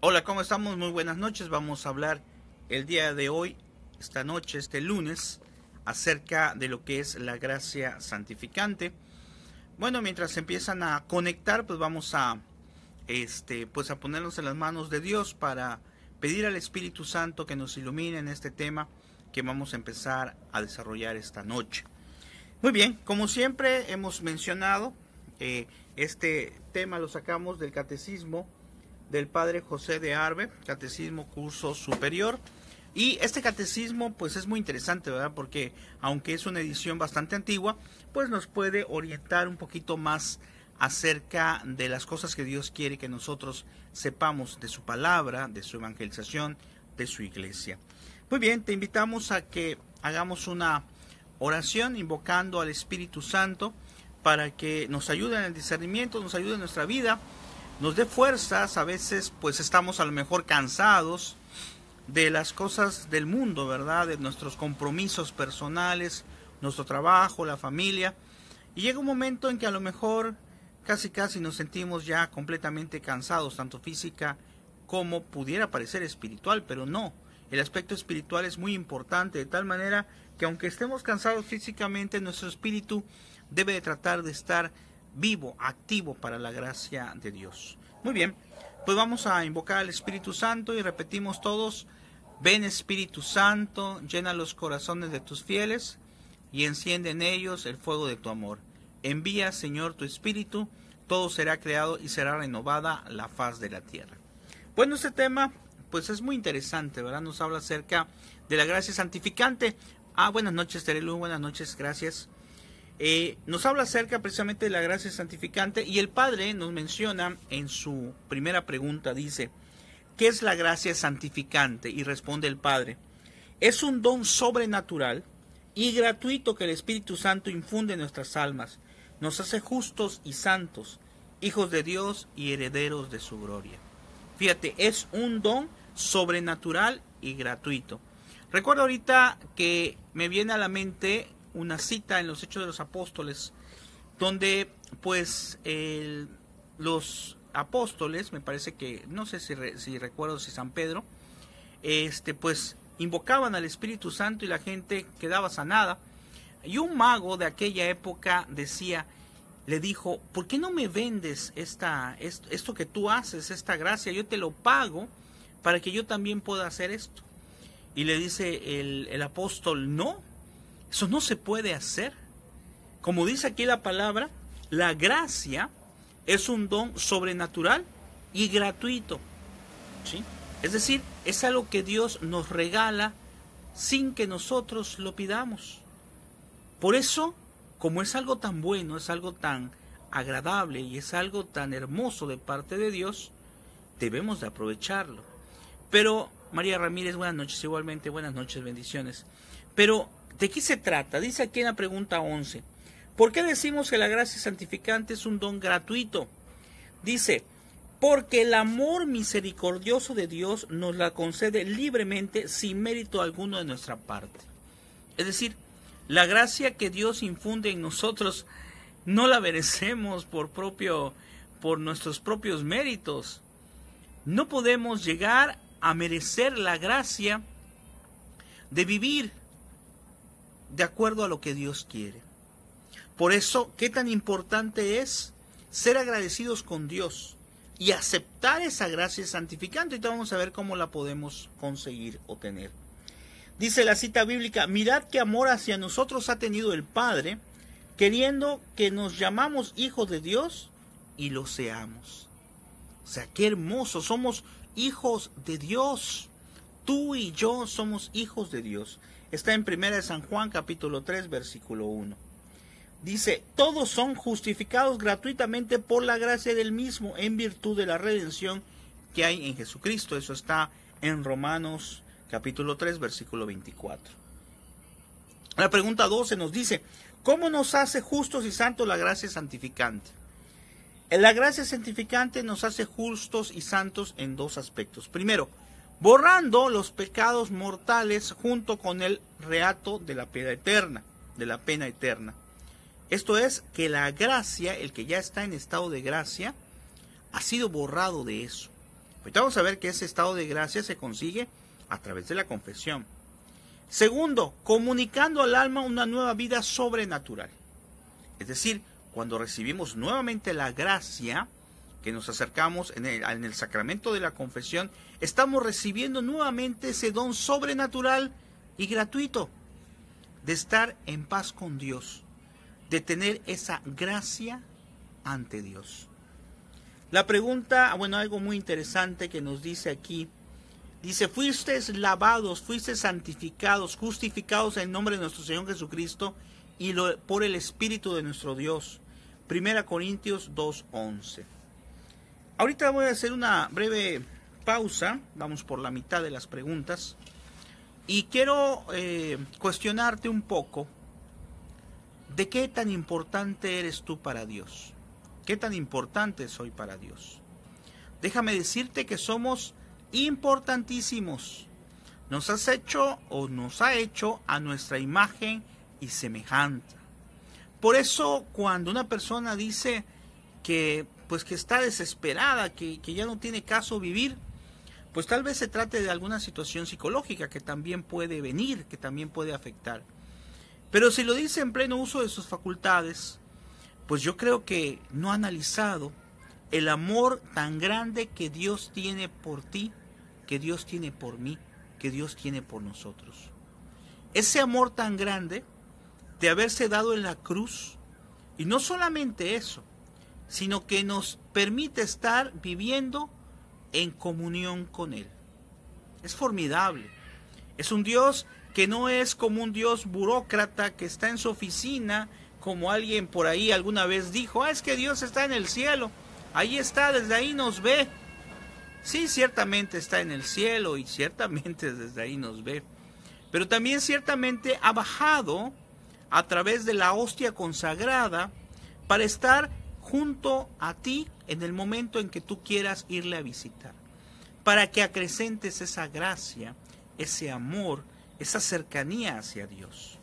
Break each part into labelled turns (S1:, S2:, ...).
S1: Hola, ¿cómo estamos? Muy buenas noches. Vamos a hablar el día de hoy, esta noche, este lunes, acerca de lo que es la gracia santificante. Bueno, mientras empiezan a conectar, pues vamos a a ponernos en las manos de Dios para pedir al Espíritu Santo que nos ilumine en este tema que vamos a empezar a desarrollar esta noche. Muy bien, como siempre hemos mencionado, este tema lo sacamos del Catecismo del Padre José de Arbe, Catecismo Curso Superior. Y este catecismo pues es muy interesante, ¿verdad? Porque aunque es una edición bastante antigua, pues nos puede orientar un poquito más acerca de las cosas que Dios quiere que nosotros sepamos de su palabra, de su evangelización, de su iglesia. Muy bien, te invitamos a que hagamos una oración invocando al Espíritu Santo para que nos ayude en el discernimiento, nos ayude en nuestra vida, nos dé fuerzas. A veces pues estamos a lo mejor cansados de las cosas del mundo, ¿verdad? De nuestros compromisos personales, nuestro trabajo, la familia. Y llega un momento en que a lo mejor casi nos sentimos ya completamente cansados, tanto física como pudiera parecer espiritual, pero no. El aspecto espiritual es muy importante, de tal manera que aunque estemos cansados físicamente, nuestro espíritu debe de tratar de estar vivo, activo para la gracia de Dios. Muy bien, pues vamos a invocar al Espíritu Santo y repetimos todos: ven Espíritu Santo, llena los corazones de tus fieles y enciende en ellos el fuego de tu amor. Envía, Señor, tu Espíritu, todo será creado y será renovada la faz de la tierra. Bueno, este tema pues es muy interesante, ¿verdad? Nos habla acerca de la gracia santificante. Buenas noches, Terelu, buenas noches, gracias. Nos habla acerca precisamente de la gracia santificante, y el Padre nos menciona en su primera pregunta, dice: ¿qué es la gracia santificante? Y responde el Padre: es un don sobrenatural y gratuito que el Espíritu Santo infunde en nuestras almas. Nos hace justos y santos, hijos de Dios y herederos de su gloria. Fíjate, es un don sobrenatural y gratuito. Recuerdo ahorita que me viene a la mente una cita en los Hechos de los Apóstoles, donde pues los apóstoles, me parece que, no sé si recuerdo si San Pedro, pues invocaban al Espíritu Santo y la gente quedaba sanada. Y un mago de aquella época le dijo: ¿por qué no me vendes esto que tú haces, esta gracia? Yo te lo pago para que yo también pueda hacer esto. Y le dice el apóstol: no, eso no se puede hacer. Como dice aquí la palabra, la gracia es un don sobrenatural y gratuito, ¿sí? Es decir, es algo que Dios nos regala sin que nosotros lo pidamos. Por eso, como es algo tan bueno, es algo tan agradable y es algo tan hermoso de parte de Dios, debemos de aprovecharlo. Pero, María Ramírez, buenas noches, igualmente, buenas noches, bendiciones. Pero, ¿de qué se trata? Dice aquí en la pregunta 11, ¿por qué decimos que la gracia santificante es un don gratuito? Dice: porque el amor misericordioso de Dios nos la concede libremente sin mérito alguno de nuestra parte. Es decir, la gracia que Dios infunde en nosotros no la merecemos por nuestros propios méritos. No podemos llegar a merecer la gracia de vivir de acuerdo a lo que Dios quiere. Por eso, qué tan importante es ser agradecidos con Dios y aceptar esa gracia santificante. Y vamos a ver cómo la podemos conseguir o tener. Dice la cita bíblica: mirad qué amor hacia nosotros ha tenido el Padre, queriendo que nos llamamos hijos de Dios y lo seamos. O sea, qué hermoso, somos hijos de Dios. Tú y yo somos hijos de Dios. Está en 1 San Juan capítulo 3 versículo 1. Dice: todos son justificados gratuitamente por la gracia del mismo, en virtud de la redención que hay en Jesucristo. Eso está en Romanos capítulo 3 versículo 24. La pregunta 12 nos dice: ¿cómo nos hace justos y santos la gracia santificante? La gracia santificante nos hace justos y santos en dos aspectos. Primero, borrando los pecados mortales junto con el reato de la pena eterna. Esto es, que la gracia, el que ya está en estado de gracia, ha sido borrado de eso. Ahorita vamos a ver que ese estado de gracia se consigue a través de la confesión. Segundo, comunicando al alma una nueva vida sobrenatural. Es decir, cuando recibimos nuevamente la gracia, que nos acercamos en el sacramento de la confesión, estamos recibiendo nuevamente ese don sobrenatural y gratuito de estar en paz con Dios, de tener esa gracia ante Dios. La pregunta, bueno, algo muy interesante que nos dice aquí, dice, fuisteis lavados, fuisteis santificados, justificados en el nombre de nuestro Señor Jesucristo y por el Espíritu de nuestro Dios. 1 Corintios 2:11. Ahorita voy a hacer una breve pausa, vamos por la mitad de las preguntas, y quiero cuestionarte un poco de qué tan importante eres tú para Dios, qué tan importante soy para Dios. Déjame decirte que somos importantísimos. Nos has hecho o nos ha hecho a nuestra imagen y semejanza. Por eso cuando una persona dice que está desesperada, que ya no tiene caso vivir, pues tal vez se trate de alguna situación psicológica que también puede venir, que también puede afectar. Pero si lo dice en pleno uso de sus facultades, pues yo creo que no ha analizado el amor tan grande que Dios tiene por ti, que Dios tiene por mí, que Dios tiene por nosotros. Ese amor tan grande de haberse dado en la cruz, y no solamente eso, sino que nos permite estar viviendo en comunión con Él. Es formidable. Es un Dios que no es como un Dios burócrata que está en su oficina, como alguien por ahí alguna vez dijo, es que Dios está en el cielo, ahí está, desde ahí nos ve. Sí, ciertamente está en el cielo y ciertamente desde ahí nos ve, pero también ciertamente ha bajado a través de la hostia consagrada para estar junto a ti en el momento en que tú quieras irle a visitar, para que acrecentes esa gracia, ese amor, esa cercanía hacia Dios.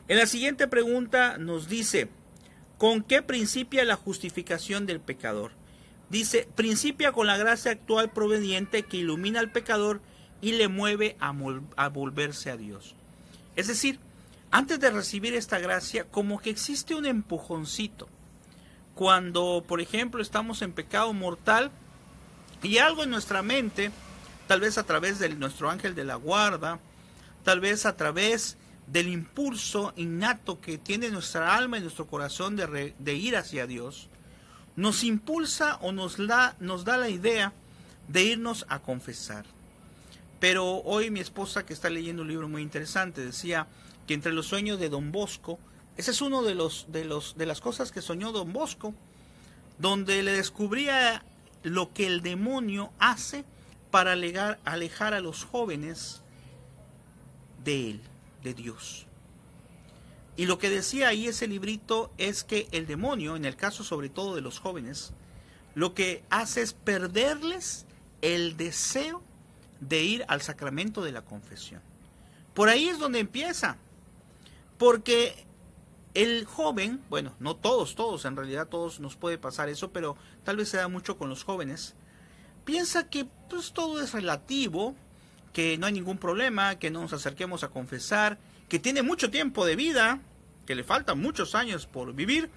S1: En la siguiente pregunta nos dice, ¿con qué principia la justificación del pecador? Dice, principia con la gracia actual proveniente que ilumina al pecador y le mueve a volverse a Dios. Es decir, antes de recibir esta gracia, como que existe un empujoncito. Cuando, por ejemplo, estamos en pecado mortal y algo en nuestra mente, tal vez a través de nuestro ángel de la guarda, tal vez a través del impulso innato que tiene nuestra alma y nuestro corazón de ir hacia Dios, nos impulsa o nos da la idea de irnos a confesar. Pero hoy mi esposa, que está leyendo un libro muy interesante, decía que entre los sueños de Don Bosco, ese es uno de las cosas que soñó Don Bosco, donde le descubría lo que el demonio hace para alejar a los jóvenes de él, de Dios. Y lo que decía ahí ese librito es que el demonio, en el caso sobre todo de los jóvenes, lo que hace es perderles el deseo de ir al sacramento de la confesión. Por ahí es donde empieza, porque el joven, bueno, no todos, en realidad todos nos puede pasar eso, pero tal vez se da mucho con los jóvenes, piensa que pues todo es relativo, que no hay ningún problema, que no nos acerquemos a confesar, que tiene mucho tiempo de vida, que le faltan muchos años por vivir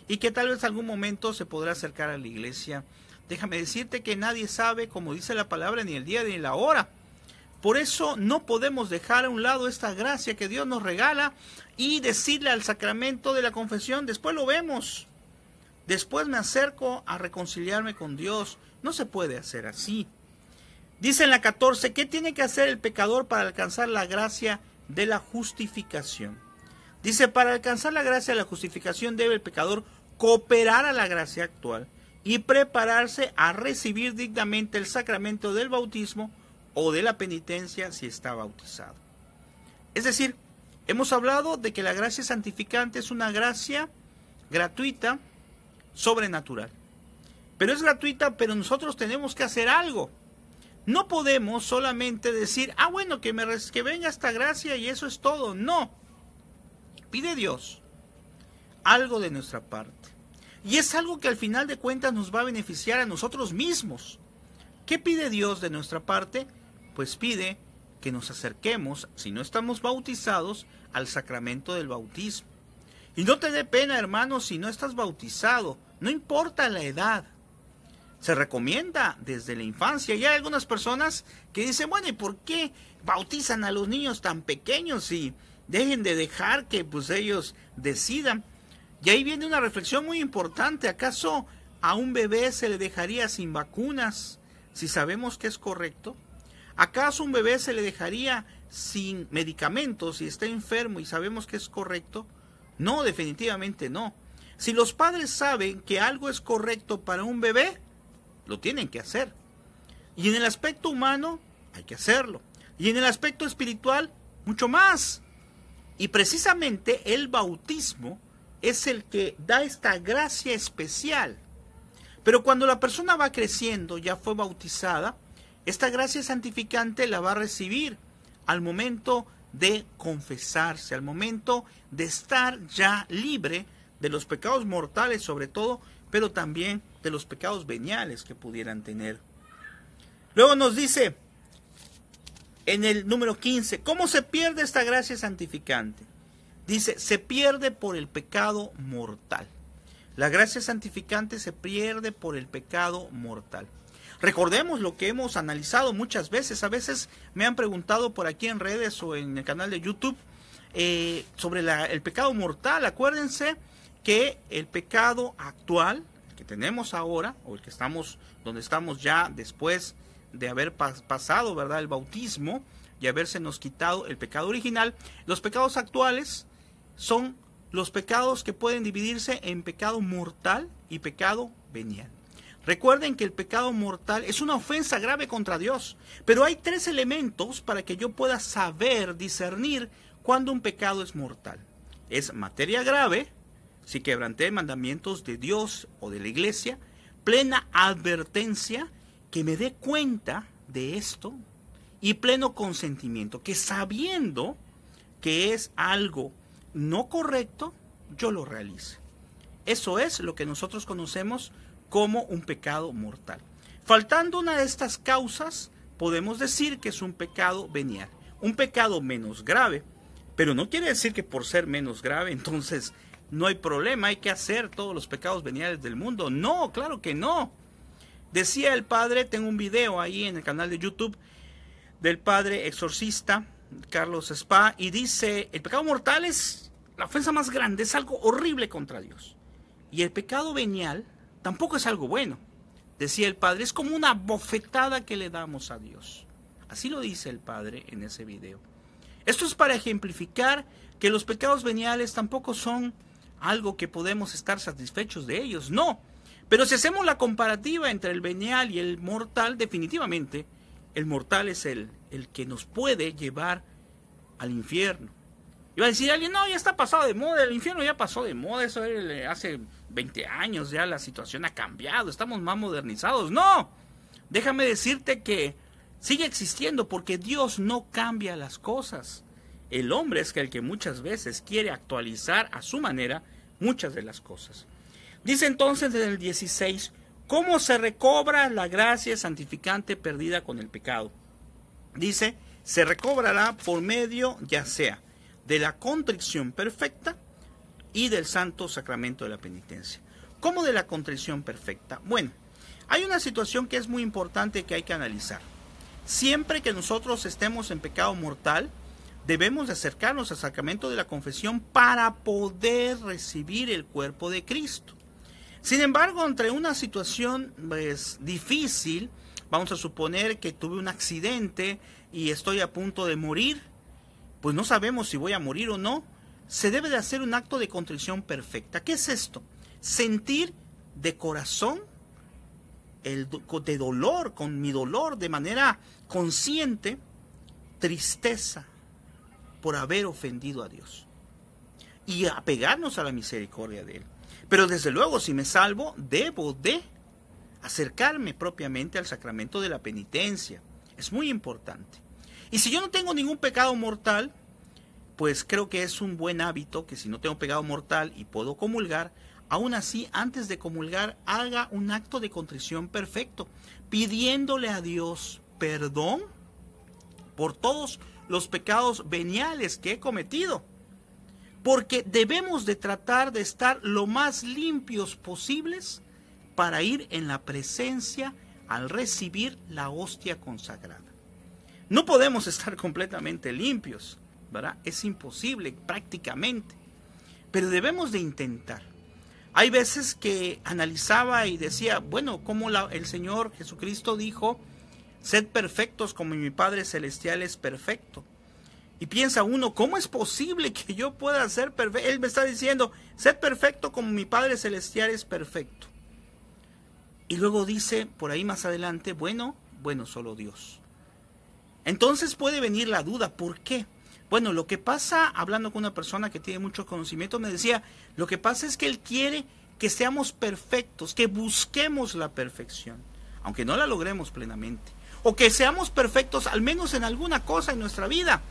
S1: y que tal vez algún momento se podrá acercar a la iglesia. Déjame decirte que nadie sabe, como dice la palabra, ni el día ni la hora. Por eso no podemos dejar a un lado esta gracia que Dios nos regala y decirle al sacramento de la confesión, después lo vemos, después me acerco a reconciliarme con Dios. No se puede hacer así. Dice en la 14, ¿qué tiene que hacer el pecador para alcanzar la gracia de la justificación? Dice, para alcanzar la gracia de la justificación debe el pecador cooperar a la gracia actual y prepararse a recibir dignamente el sacramento del bautismo o de la penitencia si está bautizado. Es decir, hemos hablado de que la gracia santificante es una gracia gratuita, sobrenatural. Pero es gratuita, pero nosotros tenemos que hacer algo. No podemos solamente decir, bueno, que venga esta gracia y eso es todo. No. Pide Dios algo de nuestra parte. Y es algo que al final de cuentas nos va a beneficiar a nosotros mismos. ¿Qué pide Dios de nuestra parte? Pues pide que nos acerquemos, si no estamos bautizados, al sacramento del bautismo. Y no te dé pena, hermano, si no estás bautizado, no importa la edad. Se recomienda desde la infancia. Y hay algunas personas que dicen, bueno, ¿y por qué bautizan a los niños tan pequeños y dejen de dejar que pues ellos decidan? Y ahí viene una reflexión muy importante. ¿Acaso a un bebé se le dejaría sin vacunas si sabemos que es correcto? ¿Acaso un bebé se le dejaría sin medicamentos si está enfermo y sabemos que es correcto? No, definitivamente no. Si los padres saben que algo es correcto para un bebé, lo tienen que hacer. Y en el aspecto humano, hay que hacerlo. Y en el aspecto espiritual, mucho más. Y precisamente el bautismo es el que da esta gracia especial. Pero cuando la persona va creciendo, ya fue bautizada, esta gracia santificante la va a recibir al momento de confesarse, al momento de estar ya libre de los pecados mortales sobre todo, pero también de los pecados veniales que pudieran tener. Luego nos dice en el número 15, ¿cómo se pierde esta gracia santificante? Dice, se pierde por el pecado mortal. La gracia santificante se pierde por el pecado mortal. Recordemos lo que hemos analizado muchas veces. A veces me han preguntado por aquí en redes o en el canal de YouTube sobre el pecado mortal. Acuérdense que el pecado actual, el que tenemos ahora, o el que estamos, donde estamos ya después de haber pasado, ¿verdad?, el bautismo y habérsenos quitado el pecado original, los pecados actuales son los pecados que pueden dividirse en pecado mortal y pecado venial. Recuerden que el pecado mortal es una ofensa grave contra Dios, pero hay tres elementos para que yo pueda saber, discernir cuando un pecado es mortal. Es materia grave, si quebranté mandamientos de Dios o de la iglesia, plena advertencia, que me dé cuenta de esto, y pleno consentimiento, que sabiendo que es algo no correcto, yo lo realice. Eso es lo que nosotros conocemos como un pecado mortal. Faltando una de estas causas, podemos decir que es un pecado venial, un pecado menos grave, pero no quiere decir que por ser menos grave, entonces no hay problema, hay que hacer todos los pecados veniales del mundo. No, claro que no. Decía el padre, tengo un video ahí en el canal de YouTube del padre exorcista Carlos Spa, y dice, el pecado mortal es la ofensa más grande, es algo horrible contra Dios. Y el pecado venial tampoco es algo bueno. Decía el padre, es como una bofetada que le damos a Dios. Así lo dice el padre en ese video. Esto es para ejemplificar que los pecados veniales tampoco son algo que podemos estar satisfechos de ellos, no. Pero si hacemos la comparativa entre el venial y el mortal, definitivamente el mortal es el que nos puede llevar al infierno. Iba a decir alguien, no, ya está pasado de moda, el infierno ya pasó de moda, eso era hace 20 años, ya la situación ha cambiado, estamos más modernizados. No, déjame decirte que sigue existiendo porque Dios no cambia las cosas. El hombre es el que muchas veces quiere actualizar a su manera muchas de las cosas. Dice entonces en el 16, ¿cómo se recobra la gracia santificante perdida con el pecado? Dice, se recobrará por medio ya sea de la contrición perfecta y del santo sacramento de la penitencia. ¿Cómo de la contrición perfecta? Bueno, hay una situación que es muy importante que hay que analizar. Siempre que nosotros estemos en pecado mortal, debemos de acercarnos al sacramento de la confesión para poder recibir el cuerpo de Cristo. Sin embargo, entre una situación difícil, vamos a suponer que tuve un accidente y estoy a punto de morir, pues no sabemos si voy a morir o no, se debe de hacer un acto de contrición perfecta. ¿Qué es esto? Sentir de corazón de dolor, con mi dolor, de manera consciente, tristeza por haber ofendido a Dios y apegarnos a la misericordia de Él. Pero desde luego, si me salvo, debo de acercarme propiamente al sacramento de la penitencia. Es muy importante. Y si yo no tengo ningún pecado mortal, pues creo que es un buen hábito que si no tengo pecado mortal y puedo comulgar, aún así, antes de comulgar, haga un acto de contrición perfecto, pidiéndole a Dios perdón por todos los pecados veniales que he cometido. Porque debemos de tratar de estar lo más limpios posibles para ir en la presencia al recibir la hostia consagrada. No podemos estar completamente limpios, ¿verdad? Es imposible prácticamente, pero debemos de intentar. Hay veces que analizaba y decía, bueno, como el Señor Jesucristo dijo, sed perfectos como mi Padre Celestial es perfecto. Y piensa uno, ¿cómo es posible que yo pueda ser perfecto? Él me está diciendo, sed perfecto como mi Padre Celestial es perfecto. Y luego dice, por ahí más adelante, bueno, solo Dios. Entonces puede venir la duda, ¿por qué? Bueno, lo que pasa, hablando con una persona que tiene mucho conocimiento, me decía, lo que pasa es que Él quiere que seamos perfectos, que busquemos la perfección, aunque no la logremos plenamente. O que seamos perfectos al menos en alguna cosa en nuestra vida.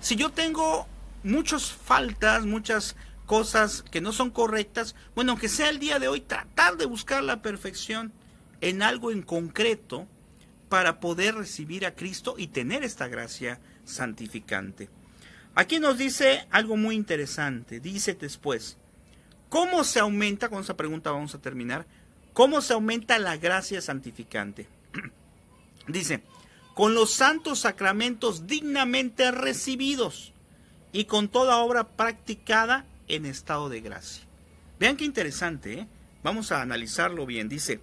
S1: Si yo tengo muchas faltas, muchas cosas que no son correctas, bueno, aunque sea el día de hoy, tratar de buscar la perfección en algo en concreto para poder recibir a Cristo y tener esta gracia santificante. Aquí nos dice algo muy interesante. Dice después, ¿cómo se aumenta? Con esa pregunta vamos a terminar. ¿Cómo se aumenta la gracia santificante? Dice, con los santos sacramentos dignamente recibidos y con toda obra practicada en estado de gracia. Vean qué interesante, ¿eh? Vamos a analizarlo bien. Dice,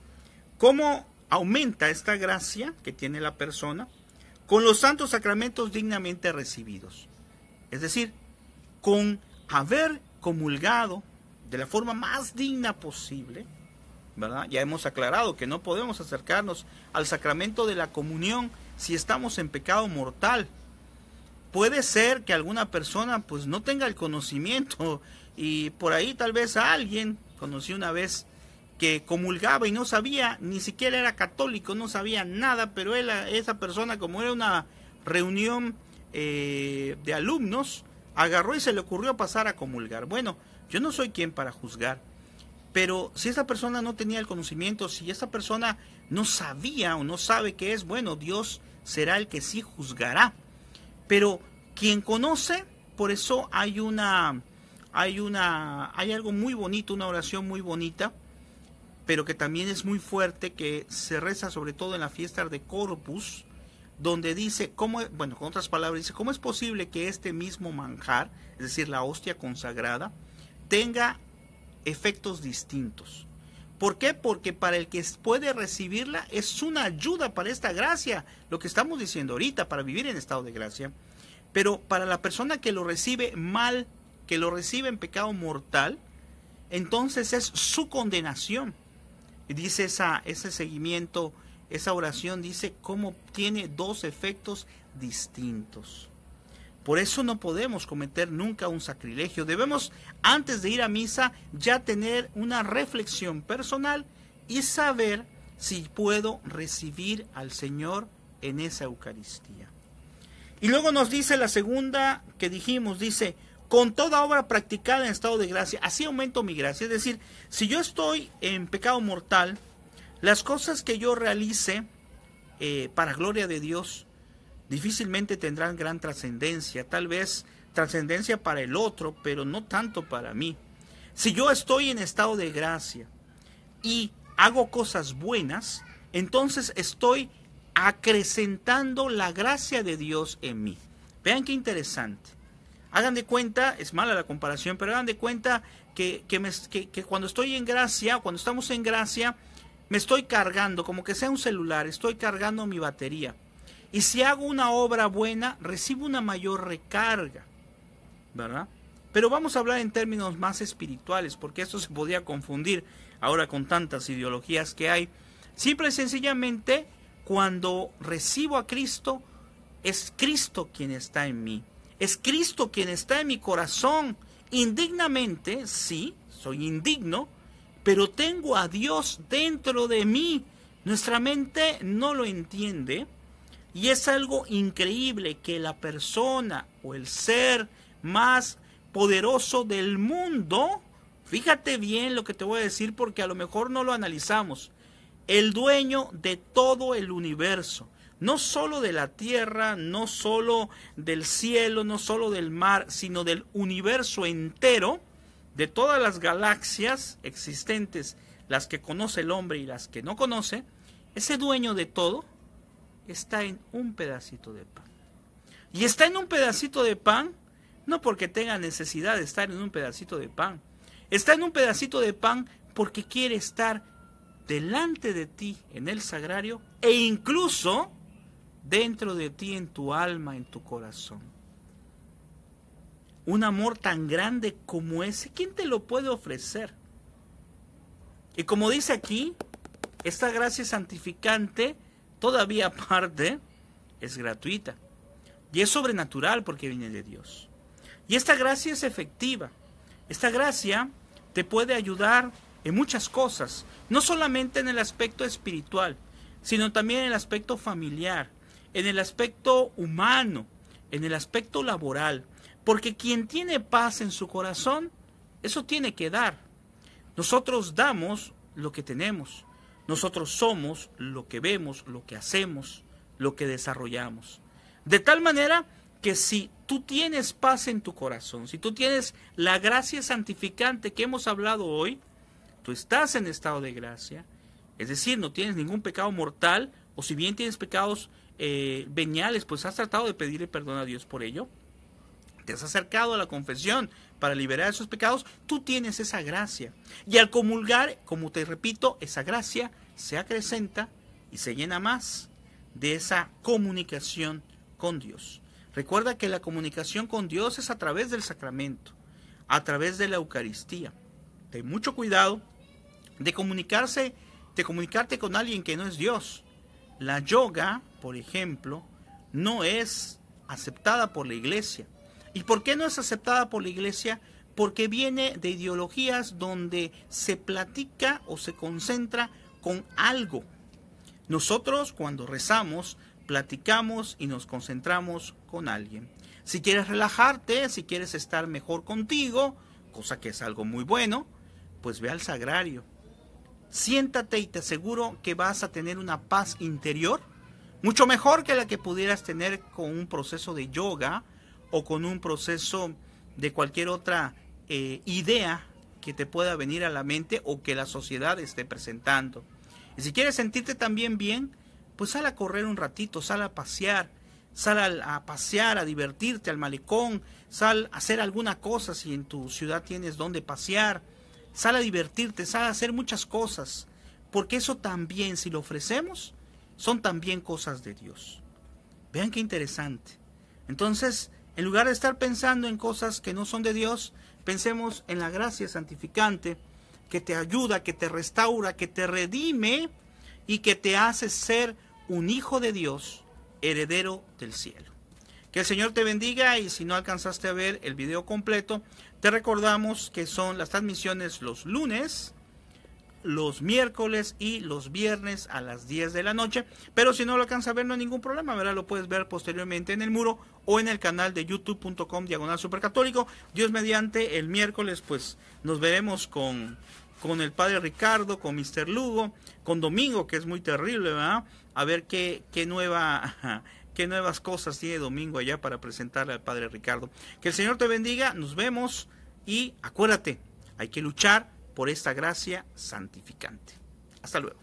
S1: ¿cómo aumenta esta gracia que tiene la persona? Con los santos sacramentos dignamente recibidos. Es decir, con haber comulgado de la forma más digna posible, ¿verdad? Ya hemos aclarado que no podemos acercarnos al sacramento de la comunión si estamos en pecado mortal. Puede ser que alguna persona pues no tenga el conocimiento y por ahí tal vez a alguien, conocí una vez, que comulgaba y no sabía, ni siquiera era católico, no sabía nada, pero esa persona, como era una reunión de alumnos, agarró y se le ocurrió pasar a comulgar. Bueno, yo no soy quien para juzgar, pero si esa persona no tenía el conocimiento, si esa persona no sabía o no sabe qué es, bueno, Dios será el que sí juzgará. Pero quien conoce, por eso hay algo muy bonito, una oración muy bonita, pero que también es muy fuerte, que se reza sobre todo en la fiesta de Corpus, donde dice, con otras palabras, dice, ¿cómo es posible que este mismo manjar, es decir, la hostia consagrada, tenga efectos distintos? ¿Por qué? Porque para el que puede recibirla es una ayuda para esta gracia, lo que estamos diciendo ahorita, para vivir en estado de gracia. Pero para la persona que lo recibe mal, que lo recibe en pecado mortal, entonces es su condenación. Y dice ese seguimiento, esa oración dice cómo tiene dos efectos distintos. Por eso no podemos cometer nunca un sacrilegio. Debemos, antes de ir a misa, ya tener una reflexión personal y saber si puedo recibir al Señor en esa Eucaristía. Y luego nos dice la segunda que dijimos, dice, con toda obra practicada en estado de gracia, así aumento mi gracia. Es decir, si yo estoy en pecado mortal, las cosas que yo realice para gloria de Dios difícilmente tendrán gran trascendencia, tal vez trascendencia para el otro, pero no tanto para mí. Si yo estoy en estado de gracia y hago cosas buenas, entonces estoy acrecentando la gracia de Dios en mí. Vean qué interesante. Hagan de cuenta, es mala la comparación, pero hagan de cuenta que cuando estoy en gracia, cuando estamos en gracia, me estoy cargando, como que sea un celular, estoy cargando mi batería. Y si hago una obra buena, recibo una mayor recarga, ¿verdad? Pero vamos a hablar en términos más espirituales, porque esto se podría confundir ahora con tantas ideologías que hay. Simple y sencillamente, cuando recibo a Cristo, es Cristo quien está en mí. Es Cristo quien está en mi corazón. Indignamente, sí, soy indigno, pero tengo a Dios dentro de mí. Nuestra mente no lo entiende. Y es algo increíble que la persona o el ser más poderoso del mundo Fíjate bien lo que te voy a decir porque a lo mejor no lo analizamos. El dueño de todo el universo, no solo de la tierra, no solo del cielo, no solo del mar, sino del universo entero, de todas las galaxias existentes, las que conoce el hombre y las que no conoce, ese dueño de todo está en un pedacito de pan. Y está en un pedacito de pan, no porque tenga necesidad de estar en un pedacito de pan. Está en un pedacito de pan porque quiere estar delante de ti en el sagrario e incluso dentro de ti en tu alma, en tu corazón. Un amor tan grande como ese, ¿quién te lo puede ofrecer? Y como dice aquí, esta gracia santificante, todavía aparte, es gratuita. Y es sobrenatural porque viene de Dios. Y esta gracia es efectiva. Esta gracia te puede ayudar en muchas cosas, no solamente en el aspecto espiritual, sino también en el aspecto familiar, en el aspecto humano, en el aspecto laboral. Porque quien tiene paz en su corazón, eso tiene que dar. Nosotros damos lo que tenemos. Nosotros somos lo que vemos, lo que hacemos, lo que desarrollamos. De tal manera que si tú tienes paz en tu corazón, si tú tienes la gracia santificante que hemos hablado hoy, tú estás en estado de gracia, es decir, no tienes ningún pecado mortal, o si bien tienes pecados veniales, pues has tratado de pedirle perdón a Dios por ello, te has acercado a la confesión para liberar esos pecados, tú tienes esa gracia. Y al comulgar, como te repito, esa gracia se acrecenta y se llena más de esa comunicación con Dios. Recuerda que la comunicación con Dios es a través del sacramento, a través de la Eucaristía. Ten mucho cuidado de comunicarte con alguien que no es Dios. La yoga, por ejemplo, no es aceptada por la Iglesia. ¿Y por qué no es aceptada por la Iglesia? Porque viene de ideologías donde se platica o se concentra con algo. Nosotros cuando rezamos, platicamos y nos concentramos con alguien. Si quieres relajarte, si quieres estar mejor contigo, cosa que es algo muy bueno, pues ve al sagrario. Siéntate y te aseguro que vas a tener una paz interior, mucho mejor que la que pudieras tener con un proceso de yoga o con un proceso de cualquier otra idea que te pueda venir a la mente o que la sociedad esté presentando. Y si quieres sentirte también bien, pues sal a correr un ratito, sal a pasear, a pasear, a divertirte al malecón, sal a hacer alguna cosa si en tu ciudad tienes donde pasear, sal a divertirte, sal a hacer muchas cosas, porque eso también, si lo ofrecemos, son también cosas de Dios. Vean qué interesante. Entonces, en lugar de estar pensando en cosas que no son de Dios, pensemos en la gracia santificante que te ayuda, que te restaura, que te redime y que te hace ser un hijo de Dios, heredero del cielo. Que el Señor te bendiga, y si no alcanzaste a ver el video completo, te recordamos que son las transmisiones los lunes, los miércoles y los viernes a las 10 de la noche, pero si no lo alcanzas a ver no hay ningún problema, ¿verdad? Lo puedes ver posteriormente en el muro o en el canal de youtube.com/supercatólico. Dios mediante, el miércoles pues nos veremos con el Padre Ricardo, con Mr. Lugo, con Domingo, que es muy terrible, ¿verdad? A ver qué nuevas cosas tiene Domingo allá para presentarle al Padre Ricardo. Que el Señor te bendiga, nos vemos y acuérdate, hay que luchar por esta gracia santificante. Hasta luego.